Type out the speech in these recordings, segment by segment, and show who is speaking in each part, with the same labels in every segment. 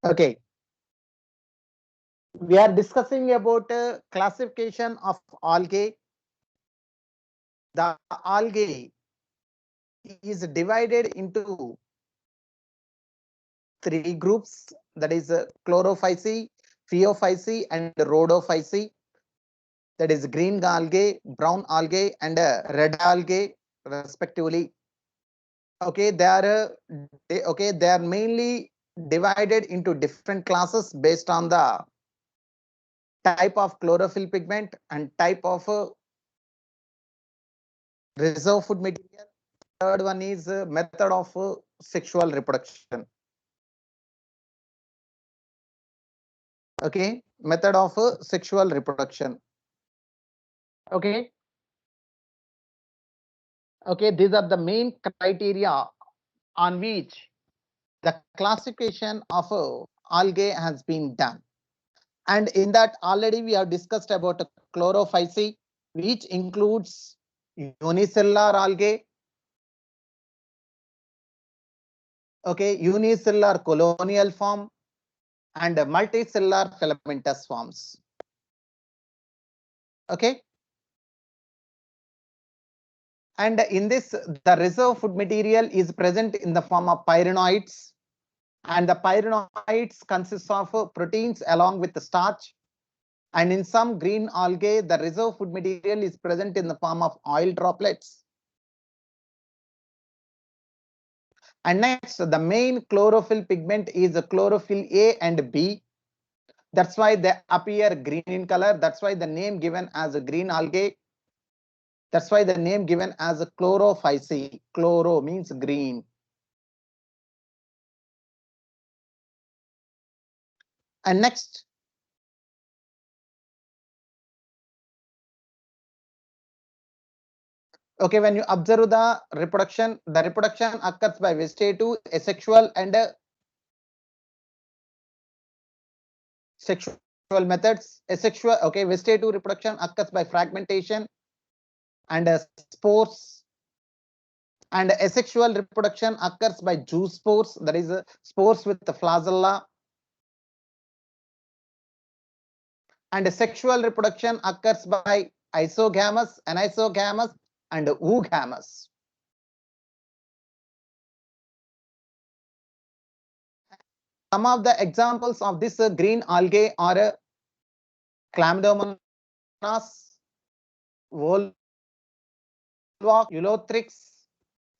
Speaker 1: Okay, we are discussing about classification of algae. The algae is divided into three groups, that is chlorophyceae, phaeophyceae, and rhodophyceae. That is green algae, brown algae, and red algae, respectively. Okay, they are mainly divided into different classes based on the type of chlorophyll pigment and type of reserve food material. Third one is method of sexual reproduction. Okay, method of sexual reproduction. Okay, okay, these are the main criteria on which the classification of algae has been done. And in that already we have discussed about chlorophyceae, which includes unicellular algae, okay, unicellular colonial form, and multicellular filamentous forms. Okay, and in this the reserve food material is present in the form of pyrenoids, and the pyrenoids consist of proteins along with the starch. And in some green algae, the reserve food material is present in the form of oil droplets. And next, the main chlorophyll pigment is chlorophyll A and B. That's why they appear green in color. That's why the name given as a green algae. That's why the name given as a chlorophyceae. Chloro means green. And next, okay, when you observe the reproduction occurs by vegetative, asexual, and sexual methods. Asexual, okay, vegetative reproduction occurs by fragmentation and spores, and asexual reproduction occurs by zoospores, that is spores with the flagella, and sexual reproduction occurs by isogamous, anisogamous, and oogamous. Some of the examples of this green algae are Chlamydomonas, Volvox, Ulothrix,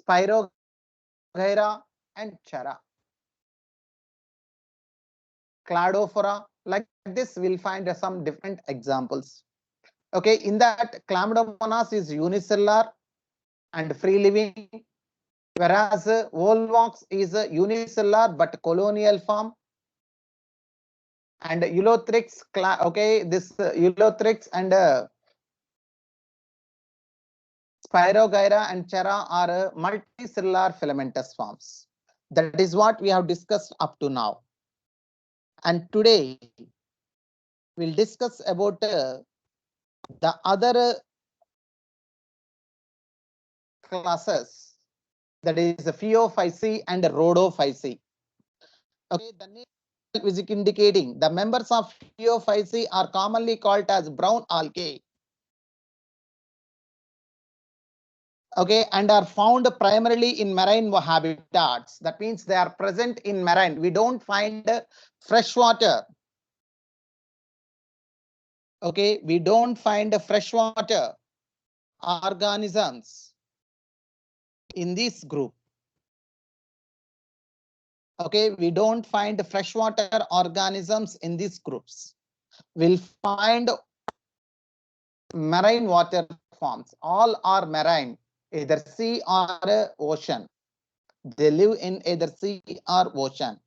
Speaker 1: Spirogyra, and Chara. Cladophora. Like this, we'll find some different examples. Okay, in that Chlamydomonas is unicellular and free living, whereas Volvox is unicellular but colonial form. And Ulothrix, okay, this Ulothrix and Spirogyra and Chara are multicellular filamentous forms. That is what we have discussed up to now. And today we'll discuss about the other classes, that is Phaeophyceae and Rhodophyceae. Okay, the name is indicating the members of Phaeophyceae are commonly called as brown algae. Okay, and are found primarily in marine habitats. That means they are present in marine. We don't find freshwater. Okay, we don't find freshwater organisms in this group. Okay, we don't find freshwater organisms in these groups. We'll find marine water forms. All are marine, either sea or ocean. They live in either sea or ocean.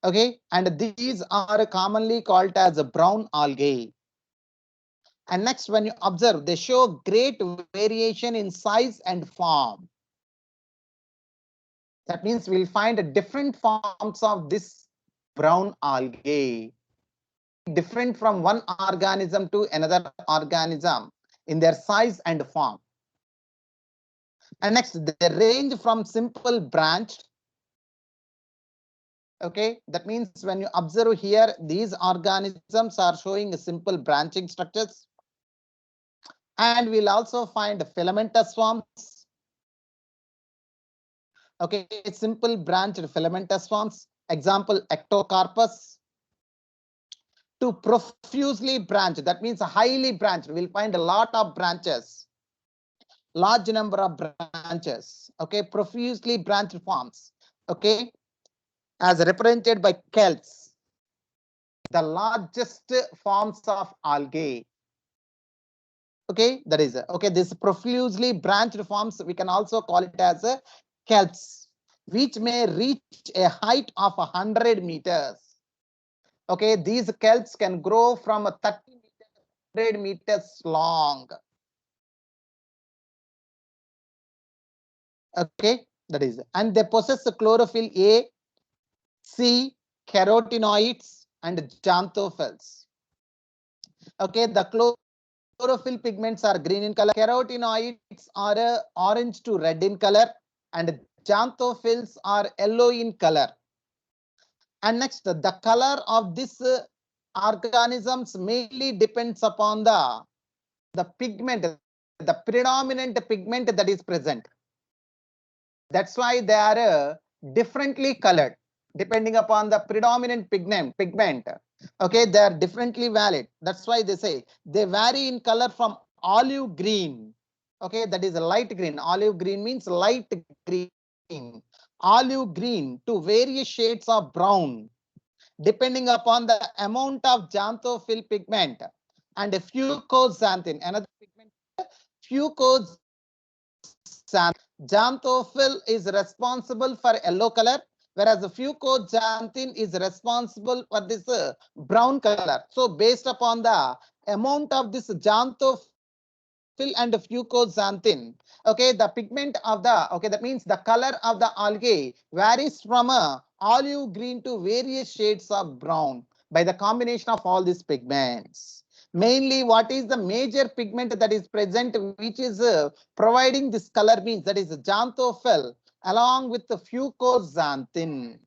Speaker 1: Okay, and these are commonly called as a brown algae. And next, when you observe, they show great variation in size and form. That means we'll find different forms of this brown algae, different from one organism to another organism in their size and form. And next, they range from simple branched Okay, that means when you observe here, these organisms are showing simple branching structures. And we'll also find filamentous forms. Okay, simple branched filamentous forms. Example, ectocarpus. To profusely branch, that means highly branched. We'll find a lot of branches, large number of branches. Okay, profusely branched forms. Okay, as represented by kelps, the largest forms of algae. Okay, that is okay. This profusely branched forms, we can also call it as a kelps, which may reach a height of 100 meters. Okay, these kelps can grow from 30 meters, 100 meters long. Okay, that is, and they possess chlorophyll A, C, carotenoids, and xanthophylls. Okay, the chlorophyll pigments are green in color, carotenoids are orange to red in color, and xanthophylls are yellow in color. And next, the color of these organisms mainly depends upon the pigment, the predominant pigment that is present. That's why they are differently colored depending upon the predominant pigment. Okay, they are differently valid. That's why they say they vary in color from olive green. Okay, that is a light green. Olive green means light green. Olive green to various shades of brown depending upon the amount of xanthophylls pigment and fucoxanthin. Another pigment, fucoxanthin. Xanthophylls is responsible for yellow color, whereas the fucoxanthin is responsible for this brown color. So based upon the amount of this xanthophylls and fucoxanthin, okay, the pigment of the, okay, that means the color of the algae varies from a olive green to various shades of brown by the combination of all these pigments. Mainly, what is the major pigment that is present, which is providing this color, means that is xanthophyll along with the fucoxanthin.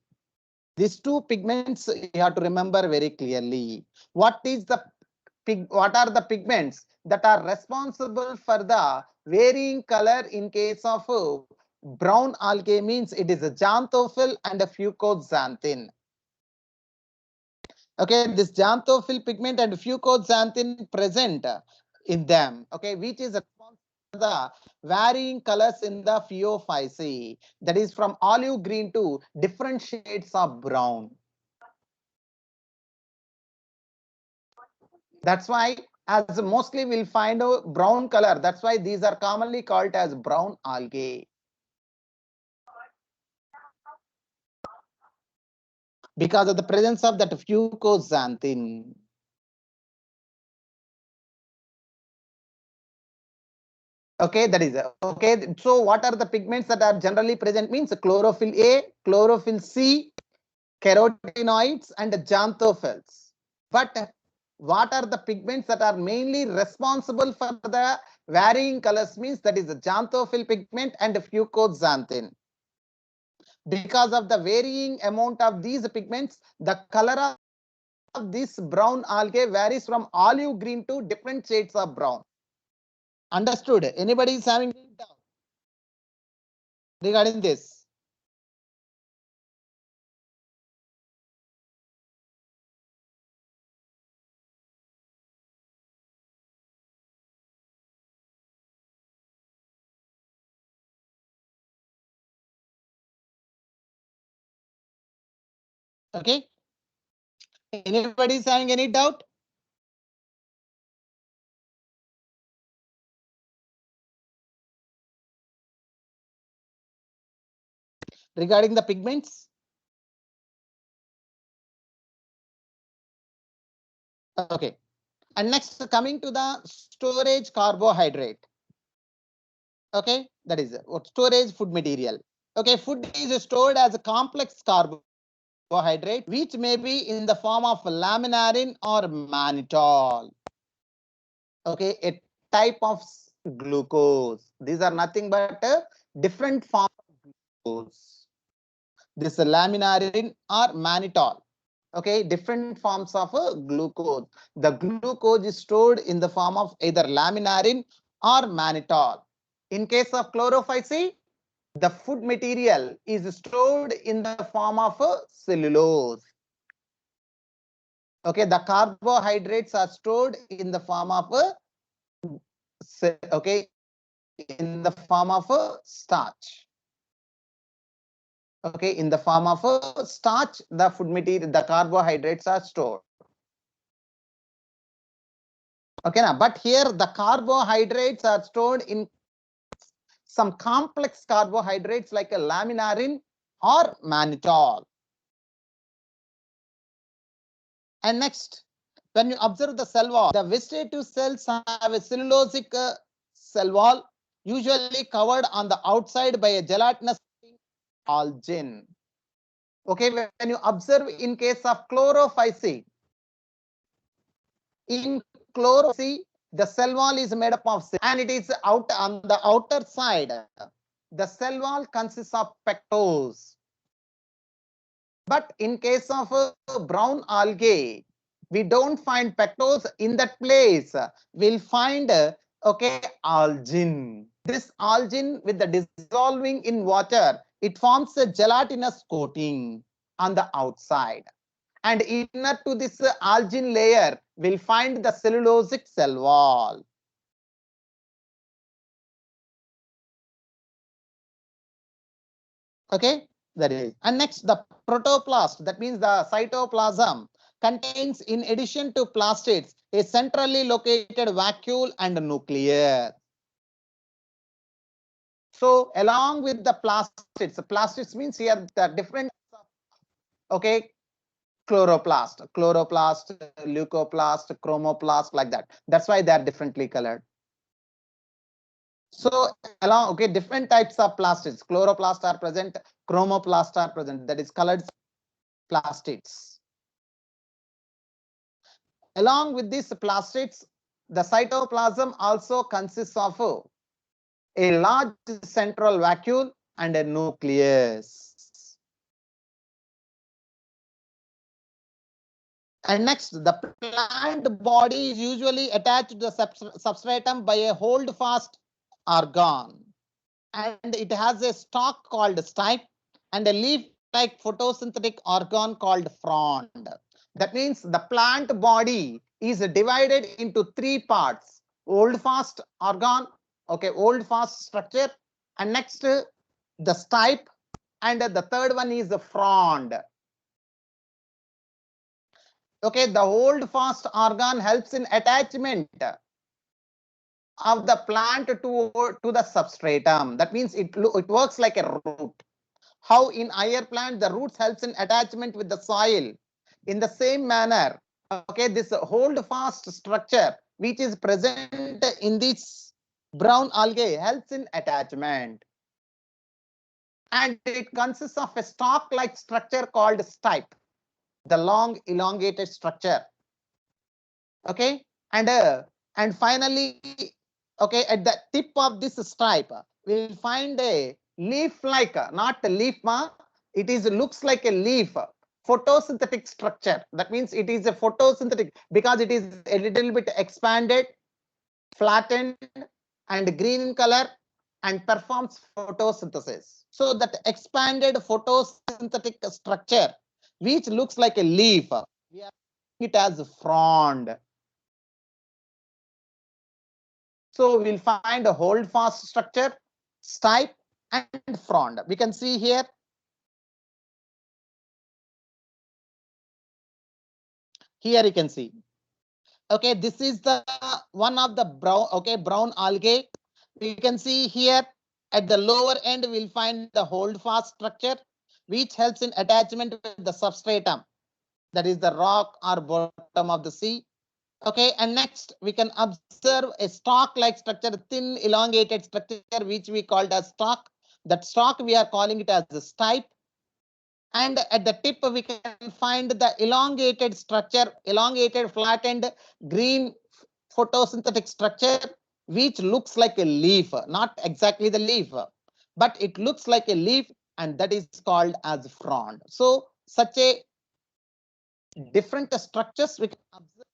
Speaker 1: These two pigments you have to remember very clearly. What is the what are the pigments that are responsible for the varying color in case of brown algae, means it is a xanthophyll and a fucoxanthin. Okay, this xanthophyll pigment and fucoxanthin present in them, okay, which is responsible for the varying colors in the Phaeophyceae, that is from olive green to different shades of brown. That's why as mostly we'll find a brown color. That's why these are commonly called as brown algae. Because of the presence of that fucoxanthin. Okay, that is okay. So what are the pigments that are generally present, means chlorophyll A, chlorophyll C, carotenoids, and xanthophylls. But what are the pigments that are mainly responsible for the varying colors, means that is the xanthophyll pigment and fucoxanthin. Because of the varying amount of these pigments, the color of this brown algae varies from olive green to different shades of brown. Understood? Anybody is having doubt regarding this? Okay. Anybody is having any doubt? Regarding the pigments? Okay. And next, coming to the storage carbohydrate. Okay, that is what storage food material. Okay, food is stored as a complex carbohydrate, which may be in the form of laminarin or mannitol. Okay, a type of glucose. These are nothing but a different form of glucose. this laminarin or mannitol. Okay, different forms of glucose. The glucose is stored in the form of either laminarin or mannitol. In case of chlorophyce, the food material is stored in the form of cellulose. Okay, the carbohydrates are stored in the form of okay, in the form of starch. Okay, in the form of starch, the food material, the carbohydrates are stored. Okay, now, but here the carbohydrates are stored in some complex carbohydrates like a laminarin or mannitol. And next, when you observe the cell wall, the vegetative cells have a cellulosic cell wall, usually covered on the outside by a gelatinous algin. Okay, when you observe in case of chlorophyce, in chlorophyce, the cell wall is made up of and it is out on the outer side. The cell wall consists of pectose. But in case of brown algae, we don't find pectose in that place. We'll find okay, algin. This algin, with the dissolving in water, it forms a gelatinous coating on the outside. And inner to this algin layer, we'll find the cellulosic cell wall. Okay, that is. And next, the protoplast, that means the cytoplasm, contains, in addition to plastids, a centrally located vacuole and nucleus. So along with the plastids means here the different, okay, chloroplast, leucoplast, chromoplast, like that. That's why they are differently colored. So along, okay, different types of plastids. Chloroplast are present, chromoplast are present. That is colored plastids. Along with these plastids, the cytoplasm also consists of a large central vacuole and a nucleus. And next, the plant body is usually attached to the substratum by a hold-fast organ. And it has a stalk called stipe and a leaf-like photosynthetic organ called frond. That means the plant body is divided into three parts: hold-fast organ, okay, hold-fast structure, and next the stipe, and the third one is the frond. Okay, the hold-fast organ helps in attachment of the plant to the substratum. That means it works like a root. How in higher plant the roots helps in attachment with the soil. In the same manner, okay, this hold fast structure which is present in this brown algae helps in attachment. And it consists of a stalk-like structure called stipe, the long elongated structure. Okay, and finally, okay, at the tip of this stipe, we'll find a leaf-like, not a leaf, it is looks like a leaf, photosynthetic structure. That means it is a photosynthetic because it is a little bit expanded, flattened, and green in color, and performs photosynthesis. So that expanded photosynthetic structure, which looks like a leaf, we are calling it as frond. So we'll find a hold fast structure, stipe, and frond. We can see here. Here you can see. Okay, this is the one of the brown, okay, brown algae. We can see here at the lower end, we'll find the hold fast structure, which helps in attachment with the substratum. That is the rock or bottom of the sea. Okay, and next we can observe a stalk-like structure, thin elongated structure, which we called as stalk. That stalk we are calling it as the stipe. And at the tip we can find the elongated structure, elongated, flattened, green photosynthetic structure, which looks like a leaf, not exactly the leaf, but it looks like a leaf and that is called as frond. So such a different structures we can observe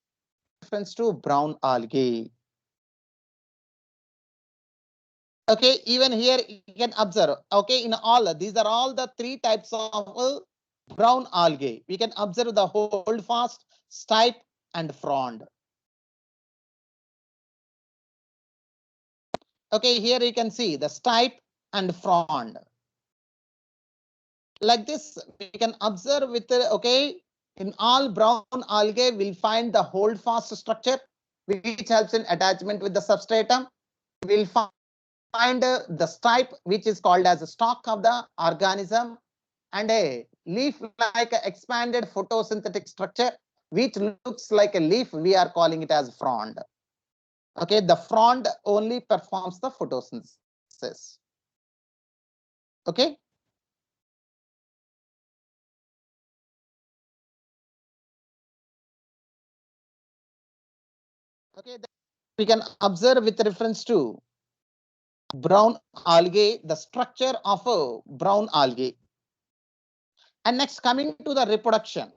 Speaker 1: reference to brown algae. Okay, even here you can observe. Okay, in all these are all the three types of brown algae. We can observe the holdfast, stipe, and frond. Okay, here you can see the stipe and frond. Like this, we can observe with okay, in all brown algae, we'll find the holdfast structure, which helps in attachment with the substratum. We'll find the stipe, which is called as the stalk of the organism, and a leaf-like expanded photosynthetic structure, which looks like a leaf. We are calling it as frond. Okay, the frond only performs the photosynthesis. Okay. Okay, we can observe with reference to brown algae, the structure of a brown algae. And next, coming to the reproduction.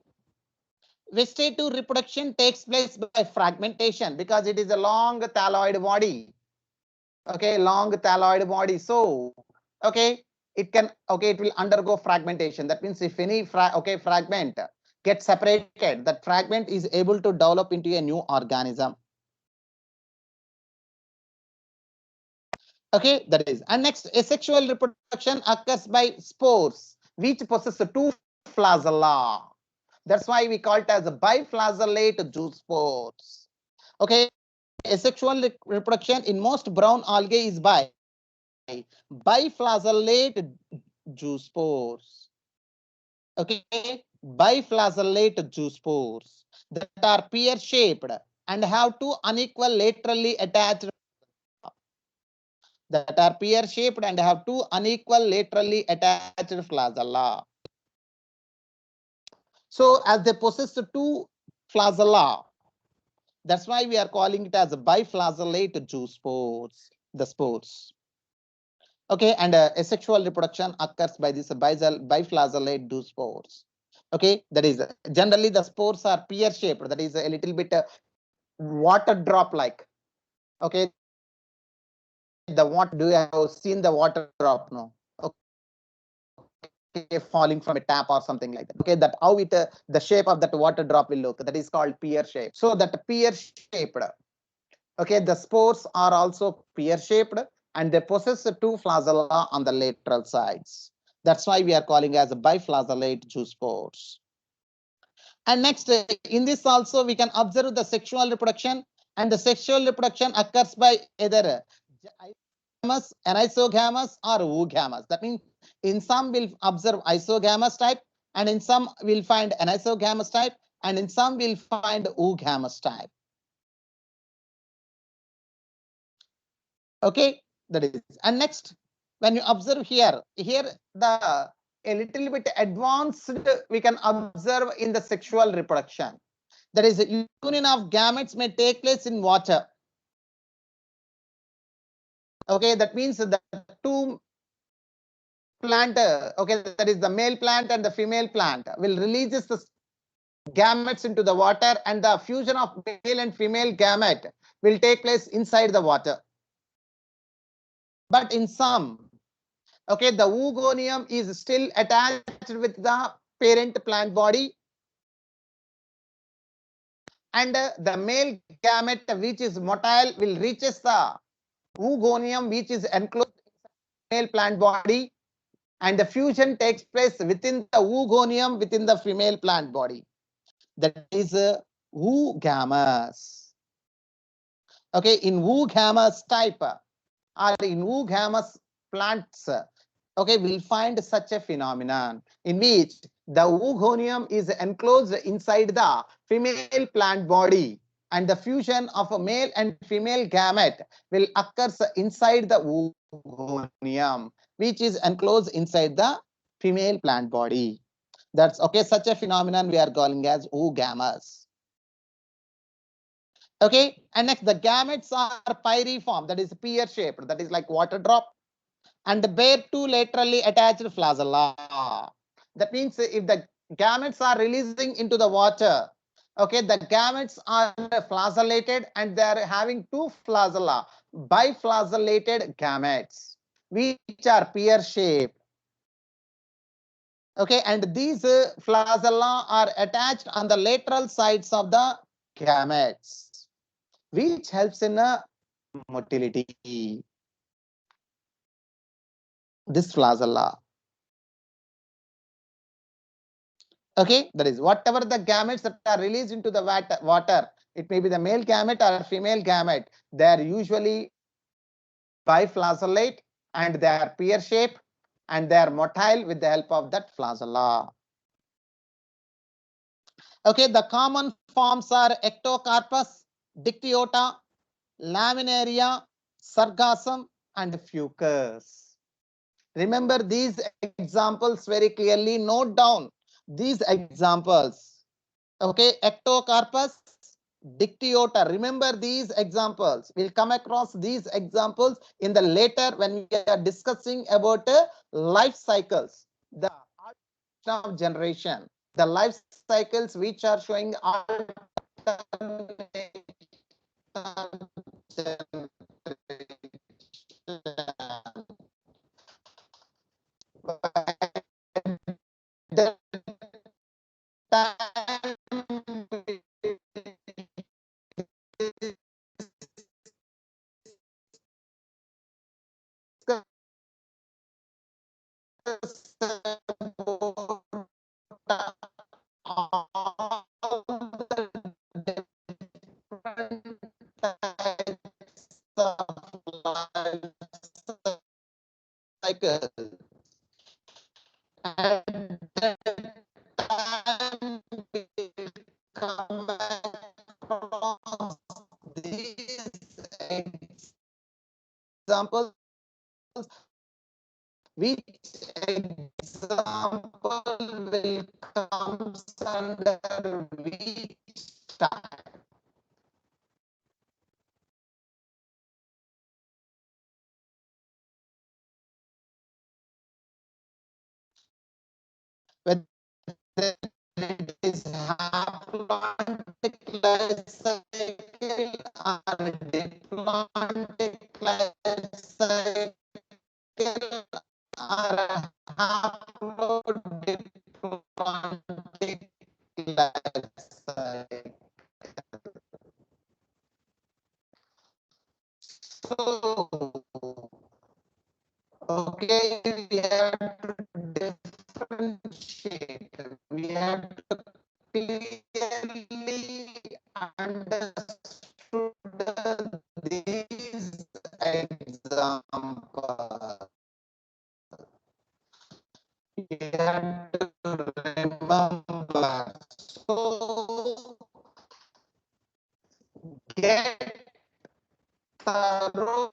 Speaker 1: Vegetative reproduction takes place by fragmentation because it is a long thalloid body. Okay, long thalloid body. So, okay, it can, okay, it will undergo fragmentation. That means if any fragment gets separated, that fragment is able to develop into a new organism. Okay, that is. And next, asexual reproduction occurs by spores, which possess two flagella. That's why we call it as a biflagellate zoospores. Okay, asexual reproduction in most brown algae is by biflagellate zoospores. Okay, biflagellate zoospores that are pear-shaped and have two unequal laterally attached pear-shaped and have two unequal laterally attached flagella. So as they possess two flagella, that's why we are calling it as a biflagellate zoospores, the spores. Okay, and asexual reproduction occurs by this biflagellate zoospores. Okay, that is generally the spores are pear-shaped, that is a little bit water drop like. Okay, the what do you have seen the water drop? No. Falling from a tap or something like that. Okay, that how it the shape of that water drop will look. That is called pear shape. So that pear shaped. Okay, the spores are also pear shaped and they possess two flagella on the lateral sides. That's why we are calling as a biflagellate zoospores. And next, in this also we can observe the sexual reproduction, and the sexual reproduction occurs by either anisogamous or oogamous. That means in some we'll observe isogamous type, and in some we'll find anisogamous type, and in some we'll find oogamous type. Okay, that is. And next, when you observe here the a little bit advanced we can observe in the sexual reproduction. That is, union of gametes may take place in water. Okay, that means the two plant, okay, that is the male plant and the female plant will releases the gametes into the water, and the fusion of male and female gamete will take place inside the water. But in some, okay, the oogonium is still attached with the parent plant body, and the male gamete which is motile will reaches the oogonium which is enclosed in the male plant body, and the fusion takes place within the oogonium within the female plant body. That is oogamous. Okay, in oogamous type or in oogamous plants, okay, we'll find such a phenomenon in which the oogonium is enclosed inside the female plant body, and the fusion of a male and female gamete will occur inside the oogonium, which is enclosed inside the female plant body. That's okay. Such a phenomenon we are calling as oogamous. Okay, and next the gametes are pyriform, that is pear shaped, that is like water drop. and bear two laterally attached flagella. That means if the gametes are releasing into the water, okay, the gametes are flagellated and they are having two flagella, biflagellated gametes, which are pear shaped. Okay, and these flagella are attached on the lateral sides of the gametes, which helps in motility. This flagella. Okay, that is whatever the gametes that are released into the water, it may be the male gamete or female gamete, they are usually biflagellate and they are pear shaped and they are motile with the help of that flagella. Okay, the common forms are ectocarpus, dictyota, laminaria, sargassum, and fucus. Remember these examples very clearly. Note down these examples. Okay, ectocarpus, dictyota. Remember these examples. We'll come across these examples in the later when we are discussing about life cycles, the of generation, the life cycles which are showing the time all the different types of life cycles. At that time, we come across these examples. Which example will come under which type? Whether it is haploidtic life cycle or diploidic life cycle or haplodiploidic life cycle. So, okay, we have to differentiate. We have to clearly understood these examples. You have to remember. So, get thorough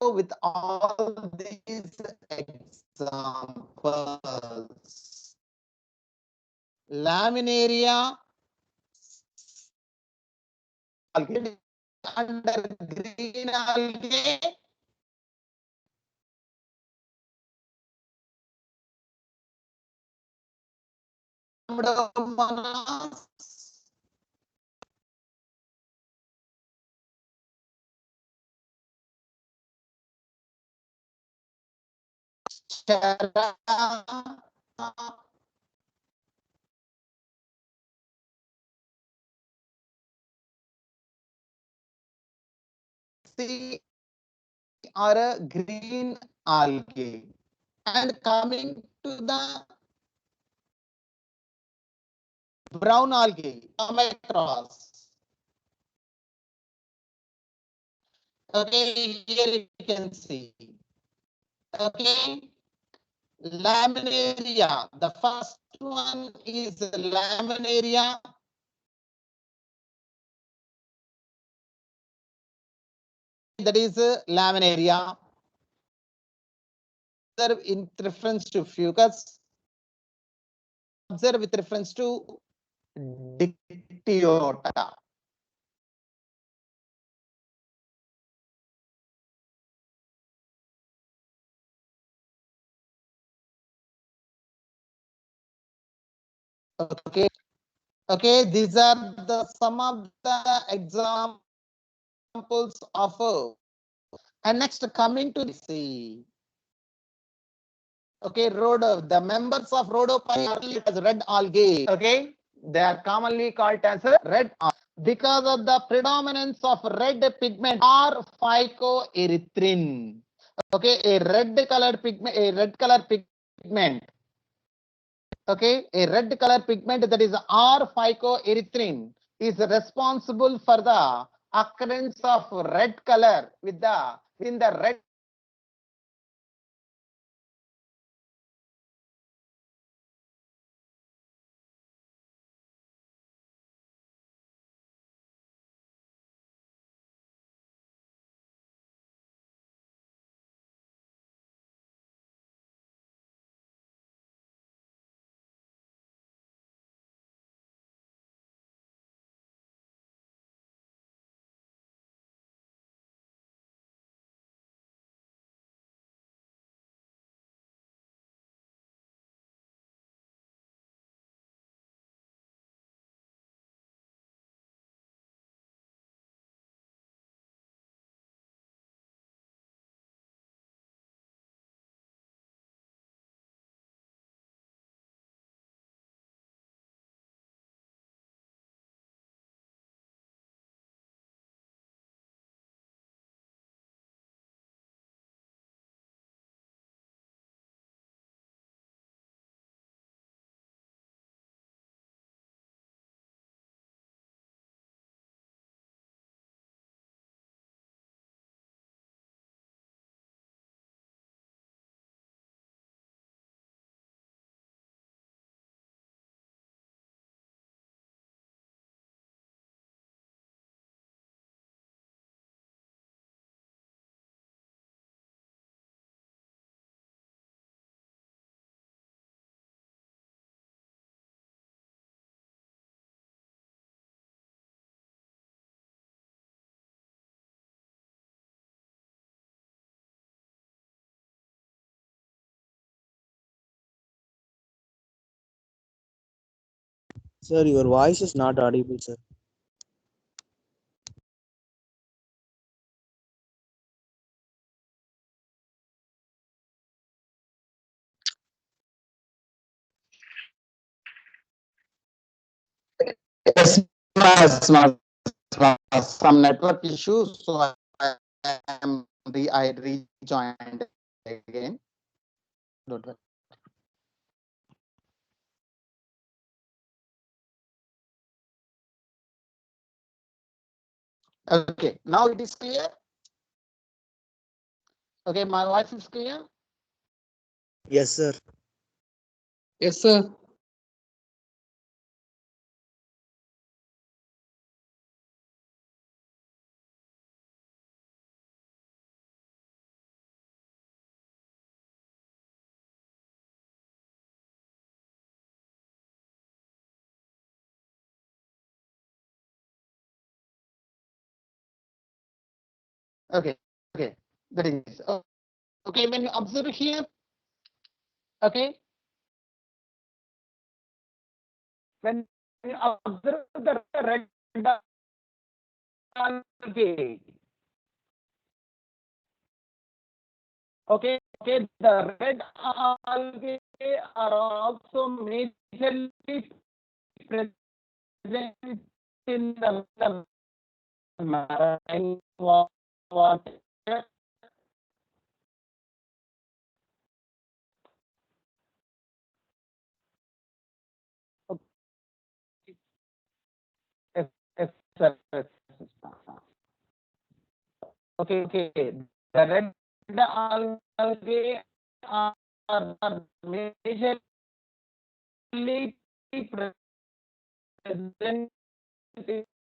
Speaker 1: with all these examples. Laminaria algae under green algae. Pseudomonas, Chara, see, are a green algae. And coming to the brown algae, come across. Okay, here you can see. Okay, laminaria. The first one is laminaria. That is laminaria. Observe in reference to fucus. Observe with reference to dictyota. Okay, okay, these are the some of the examples of and next coming to see. Okay, the members of rhodophyte as red algae. Okay, they are commonly called as a red algae because of the predominance of red pigment or phycoerythrin. Okay, a red color pigment. Okay, a red color pigment that is R phycoerythrin is responsible for the occurrence of red color within the red
Speaker 2: Sir, your voice is not audible, sir.
Speaker 1: yes, some network issues, so I rejoined again. Don't worry. Okay, now it is clear. Okay, my voice is clear.
Speaker 2: Yes, sir.
Speaker 3: Yes, sir.
Speaker 1: Okay, okay, that is okay. When you observe here, okay, when you observe the red algae, okay, okay, the red algae are also majorly present in the marine water. Yes, yes, sir, yes. Okay, okay. The red algae are majorly present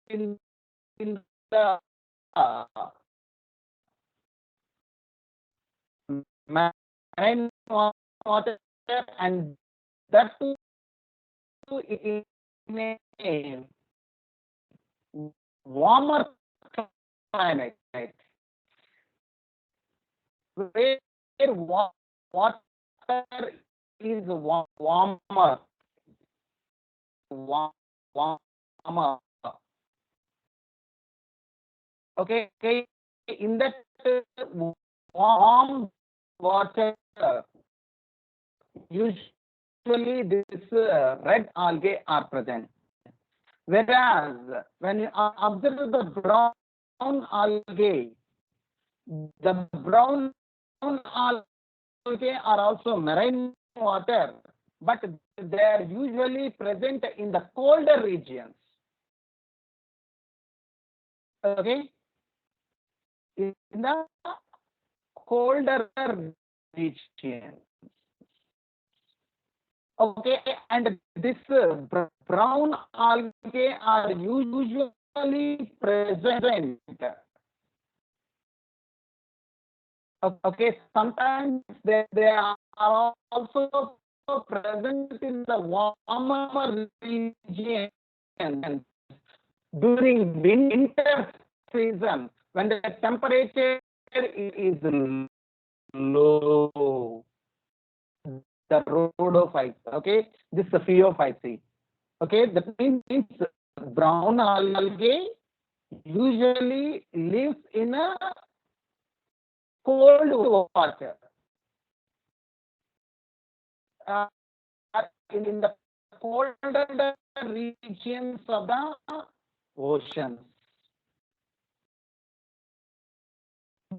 Speaker 1: in the marine water, and that too in a warmer climate, where water is warmer. warm, warmer. Okay, in that warm water, usually this red algae are present. Whereas when you observe the brown algae, the brown algae are also marine water, but they are usually present in the colder regions. Okay, in the colder region. Okay, and this brown algae are usually present. Okay, sometimes they are also present in the warmer region during winter season when the temperature is low. The rhodophytes, okay, this is the phaeophytes. Okay, that means brown algae usually lives in a cold water. Uh, in the colder regions of the oceans.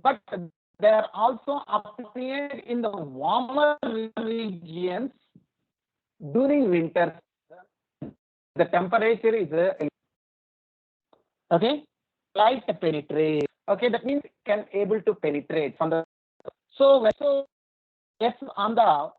Speaker 1: But they are also appeared in the warmer regions during winter. The temperature is okay, light penetrate. Okay, that means can able to penetrate from the so yes on the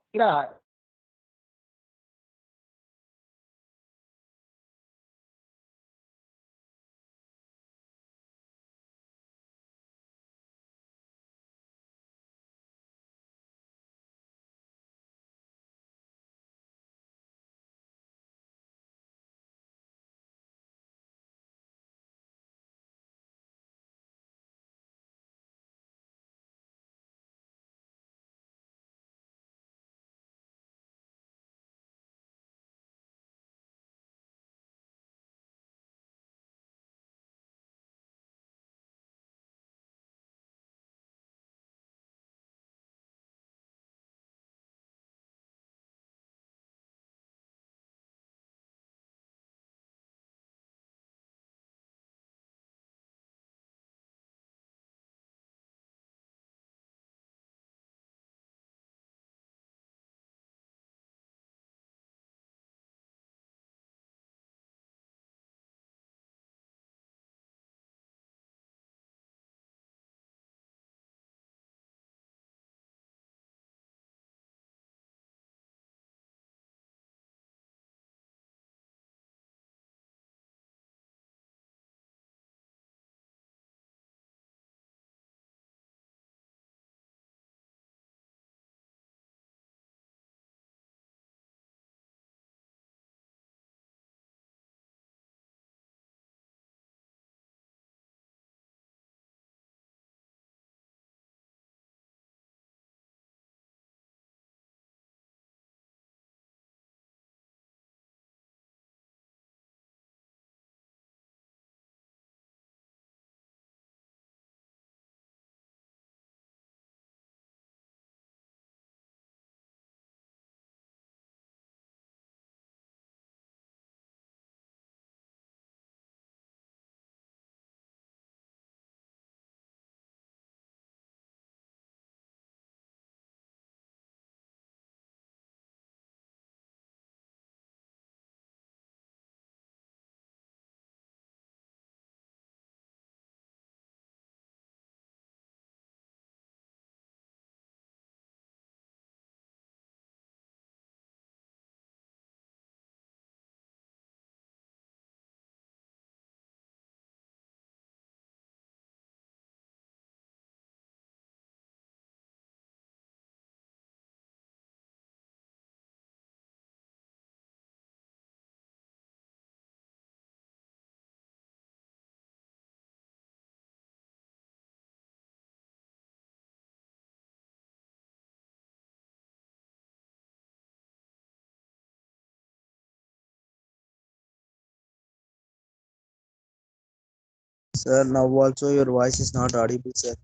Speaker 2: Sir, now also your voice is not audible, sir.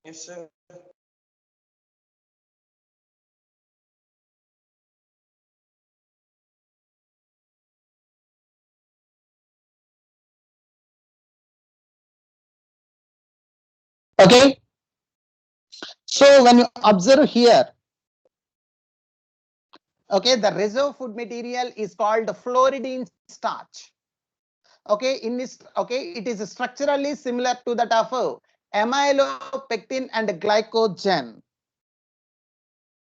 Speaker 4: Yes, sir.
Speaker 1: Okay, so when you observe here, okay, the reserve food material is called fluoridine starch. Okay, in this, okay, it is structurally similar to that of amylopectin and glycogen,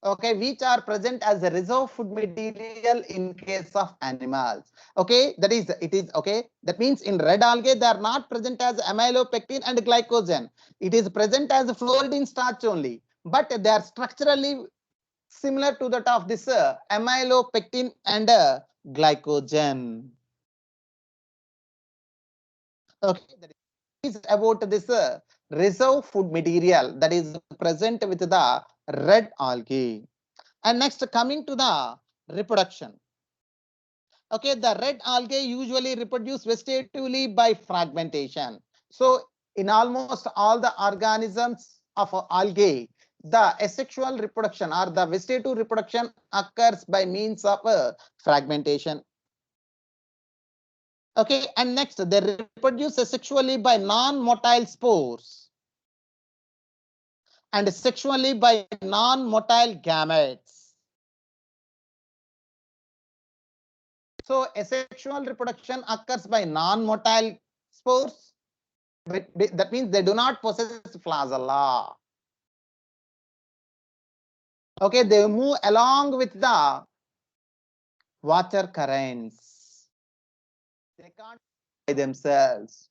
Speaker 1: okay, which are present as a reserve food material in case of animals. Okay, that is, it is, okay, that means in red algae they are not present as amylopectin and glycogen. It is present as fluoridine starch only, but they are structurally similar to that of this amylopectin and glycogen. Okay, that is about this reserve food material that is present with the red algae. And next, coming to the reproduction. Okay, the red algae usually reproduce vegetatively by fragmentation. So in almost all the organisms of algae, the asexual reproduction or the vegetative reproduction occurs by means of fragmentation. Okay, and next they reproduce sexually by non-motile spores and sexually by non-motile gametes. So asexual reproduction occurs by non-motile spores. That means they do not possess flagella. Okay, they move along with the water currents. They can't by themselves.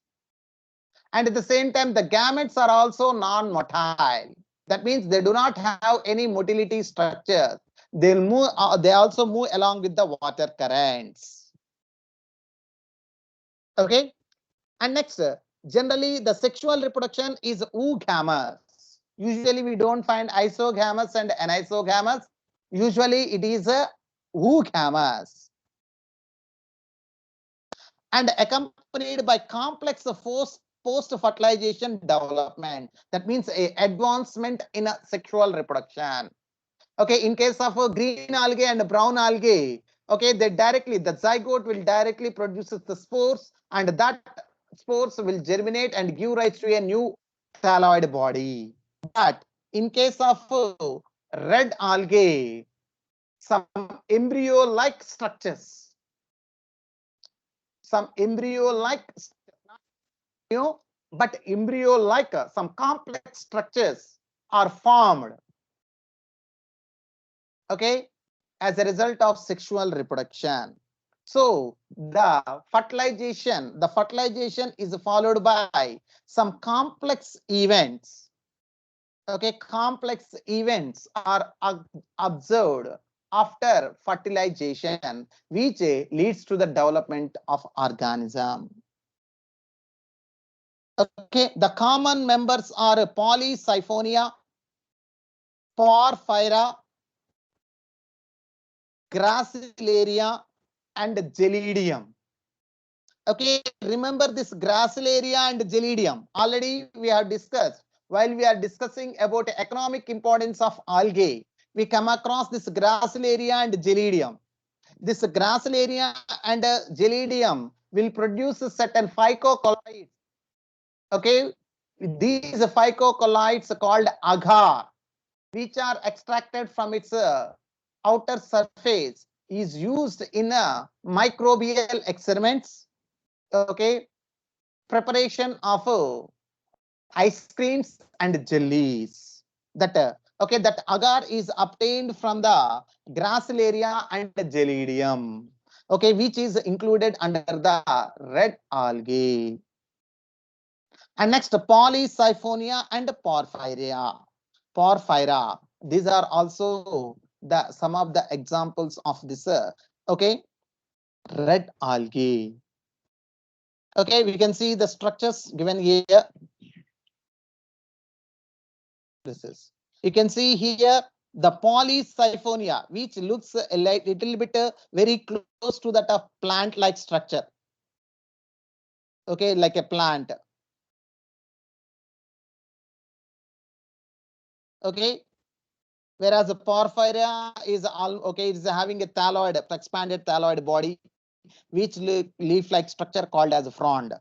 Speaker 1: And at the same time, the gametes are also non-motile. That means they do not have any motility structure. They'll move. They also move along with the water currents. Okay. And next, generally the sexual reproduction is oogamous. Usually we don't find isogamous and anisogamous. Usually it is a oogamous and accompanied by complex post-fertilization development. That means a advancement in a sexual reproduction. Okay, in case of a green algae and brown algae, okay, they directly, the zygote will directly produces the spores, and that spores will germinate and give rise to a new thalloid body. But in case of red algae, some embryo-like structures, but embryo-like some complex structures are formed. Okay, as a result of sexual reproduction. So the fertilization is followed by some complex events. Okay, complex events are observed after fertilization, which leads to the development of organism. Okay, the common members are Polysiphonia, Porphyra, Gracilaria, and Gelidium. Okay, remember this Gracilaria and Gelidium. Already we have discussed while we are discussing about economic importance of algae. We come across this Gracilaria and Gelidium. This Gracilaria and Gelidium will produce certain phycocolloids. Okay, these phycocolloids called agar, which are extracted from its outer surface, is used in microbial experiments. Okay, preparation of ice creams and jellies. That okay, that agar is obtained from the Gracilaria and Gelidium. Okay, which is included under the red algae. And next, Polysiphonia and Porphyria. Porphyra. These are also the some of the examples of this. Okay, red algae. Okay, we can see the structures given here. This is, you can see here the Polysiphonia, which looks a little bit very close to that of plant-like structure. Okay, like a plant. Okay, whereas the porphyria is all okay, it is having a thalloid, expanded thalloid body, which leaf-like structure called as a frond.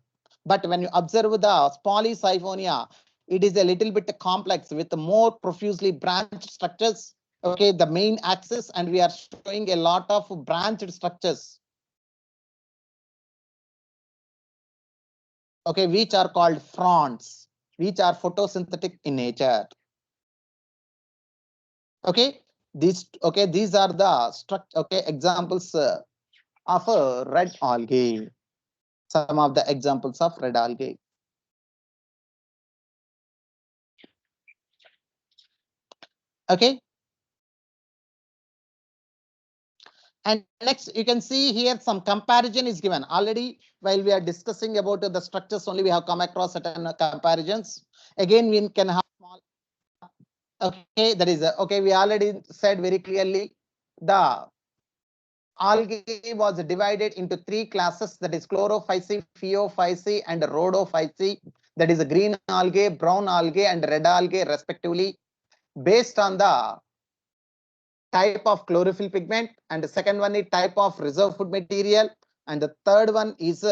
Speaker 1: But when you observe the polysiphonia, it is a little bit complex with more profusely branched structures. Okay, the main axis, and we are showing a lot of branched structures. Okay, which are called fronds, which are photosynthetic in nature. Okay, these are the examples of red algae. Some of the examples of red algae. Okay. And next, you can see here some comparison is given already. While we are discussing about the structures only, we have come across certain comparisons. Again, we can have small. Okay, that is okay. We already said very clearly the algae was divided into three classes, that is chlorophyceae, phaeophyceae, and rhodophyceae. That is green algae, brown algae, and red algae, respectively, based on the type of chlorophyll pigment, and the second one is type of reserve food material, and the third one is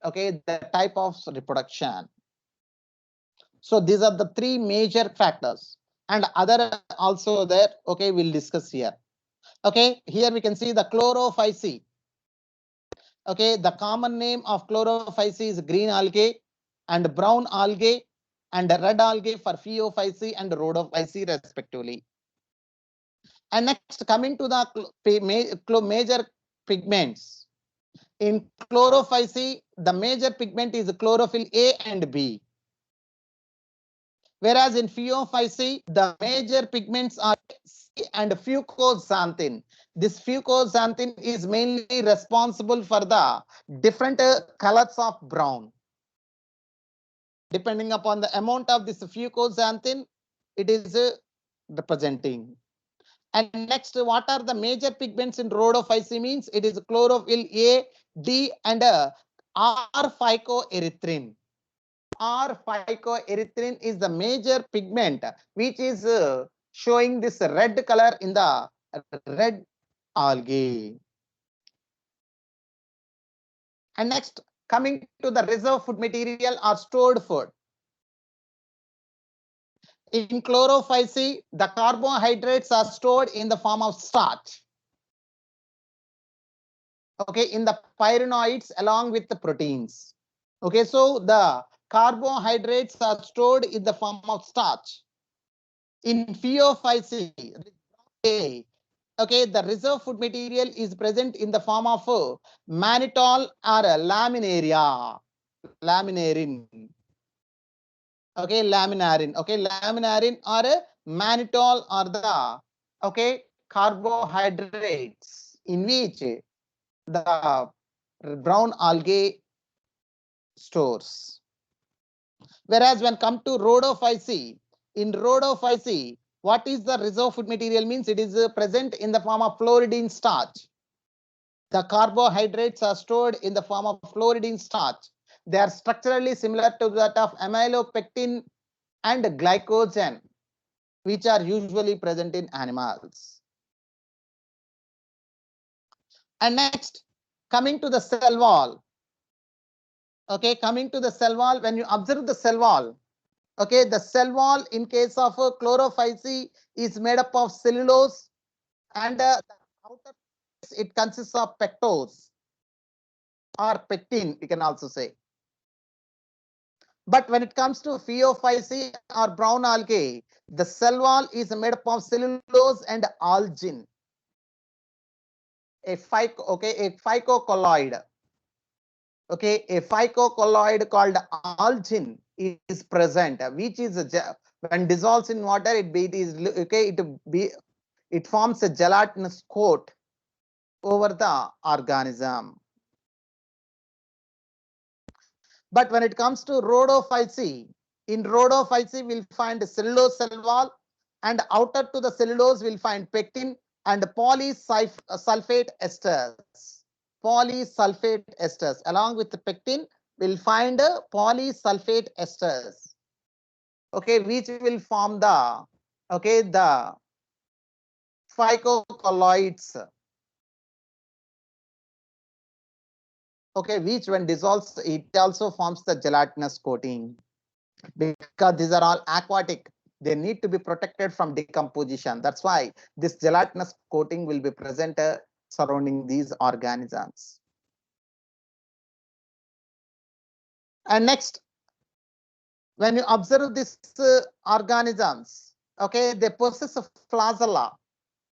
Speaker 1: okay, the type of reproduction. So these are the three major factors, and other also there. Okay, we'll discuss here. Okay, here we can see the chlorophyceae. Okay, the common name of chlorophyceae is green algae and brown algae, and red algae for phaeophyceae and rhodophyceae, respectively. And next, coming to the major pigments. In chlorophyceae, the major pigment is chlorophyll A and B. Whereas in phaeophyceae, the major pigments are C and fucoxanthin. This fucoxanthin is mainly responsible for the different colors of brown. Depending upon the amount of this fucoxanthin, it is representing. And next, what are the major pigments in rhodophyceae? Means it is chlorophyll A, D, and R-phycoerythrin. R-phycoerythrin is the major pigment which is showing this red color in the red algae. And next, coming to the reserve food material or stored food. In chlorophyceae, the carbohydrates are stored in the form of starch. Okay, in the pyrenoids along with the proteins. Okay, so the carbohydrates are stored in the form of starch. In phaeophyceae, okay, the reserve food material is present in the form of mannitol or laminaria, laminarin. Okay, laminarin. Okay, laminarin or mannitol are the okay carbohydrates in which the brown algae stores. Whereas when come to rhodophyceae, in rhodophyceae, what is the reserve food material? Means it is present in the form of fluoridine starch. The carbohydrates are stored in the form of fluoridine starch. They are structurally similar to that of amylopectin and glycogen, which are usually present in animals. And next, coming to the cell wall. Okay, coming to the cell wall, when you observe the cell wall, okay, the cell wall in case of chlorophyceae is made up of cellulose, and the outer it consists of pectose or pectin, you can also say. But when it comes to phaeophyceae or brown algae, the cell wall is made up of cellulose and algin. A phycocolloid. Okay, a phycocolloid called algin is present, which is when dissolves in water, it forms a gelatinous coat over the organism. But when it comes to rhodophyceae, in rhodophyceae we'll find cellulose cell wall, and outer to the cellulose we'll find pectin and polysulfate esters. Polysulfate esters along with the pectin will find polysulfate esters, okay, which will form the, okay, the phycocolloids, okay, which when dissolves, it also forms the gelatinous coating. Because these are all aquatic, they need to be protected from decomposition. That's why this gelatinous coating will be present surrounding these organisms. And next, when you observe these organisms, okay, they possess a flagella,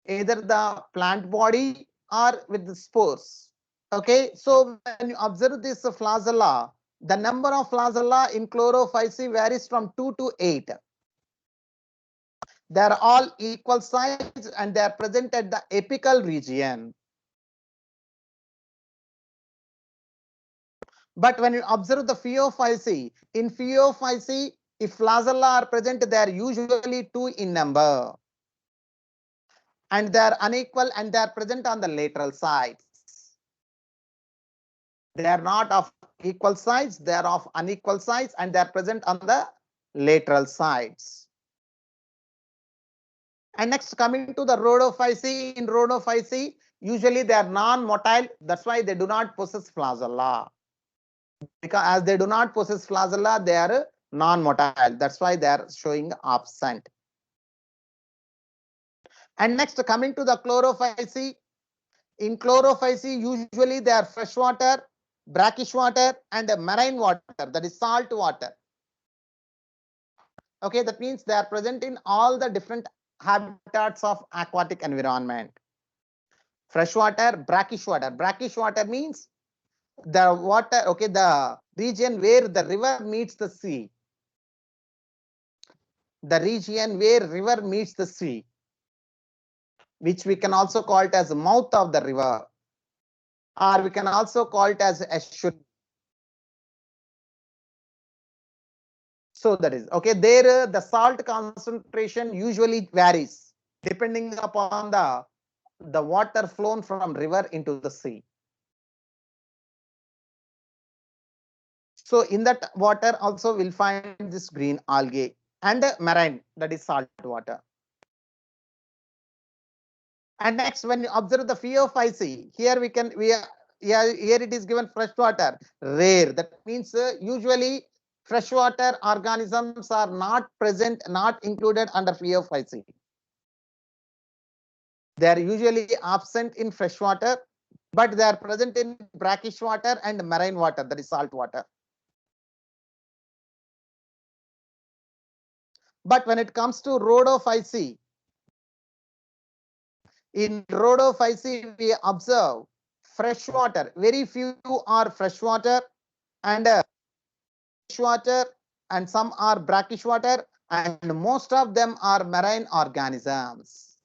Speaker 1: either the plant body or with the spores. Okay, so when you observe this flagella, the number of flagella in chlorophyce varies from 2 to 8. They are all equal size and they are present at the apical region. But when you observe the Phaeophyce, in Phaeophyce, if flagella are present, they are usually 2 in number. And they are unequal and they are present on the lateral sides. They are not of equal size, they are of unequal size and they are present on the lateral sides. And next, coming to the Rhodophyce, in Rhodophyce, usually they are non-motile, that's why they do not possess flagella. Because as they do not possess flagella, they are non-motile, that's why they are showing absent. And next, coming to the Chlorophyce, in Chlorophyce, usually they are freshwater, brackish water and marine water, that is salt water. Okay, that means they are present in all the different habitats of aquatic environment. Freshwater, brackish water. Brackish water means the water, okay, the region where the river meets the sea. The region where river meets the sea, which we can also call it as the mouth of the river, or we can also call it as estuary. So that is okay. There the salt concentration usually varies depending upon the water flown from river into the sea. So in that water also we'll find this green algae and marine, that is salt water. And next, when you observe the Phaeophyce, here here it is given freshwater, rare. That means usually freshwater organisms are not present, not included under Phaeophyce. They are usually absent in freshwater, but they are present in brackish water and marine water, that is salt water. But when it comes to Rhodophyce, in Rhodophyce we observe freshwater, very few are freshwater and water, and some are brackish water, and most of them are marine organisms.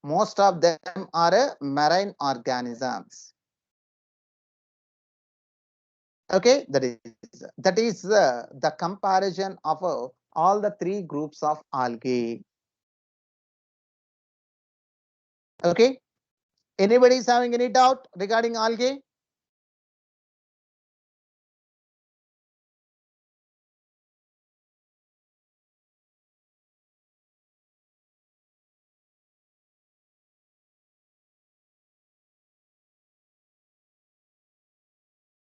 Speaker 1: Most of them are marine organisms. Okay, that is the comparison of all the 3 groups of algae. Okay, anybody is having any doubt regarding algae?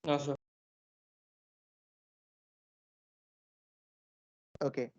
Speaker 4: No, sir.
Speaker 1: Okay,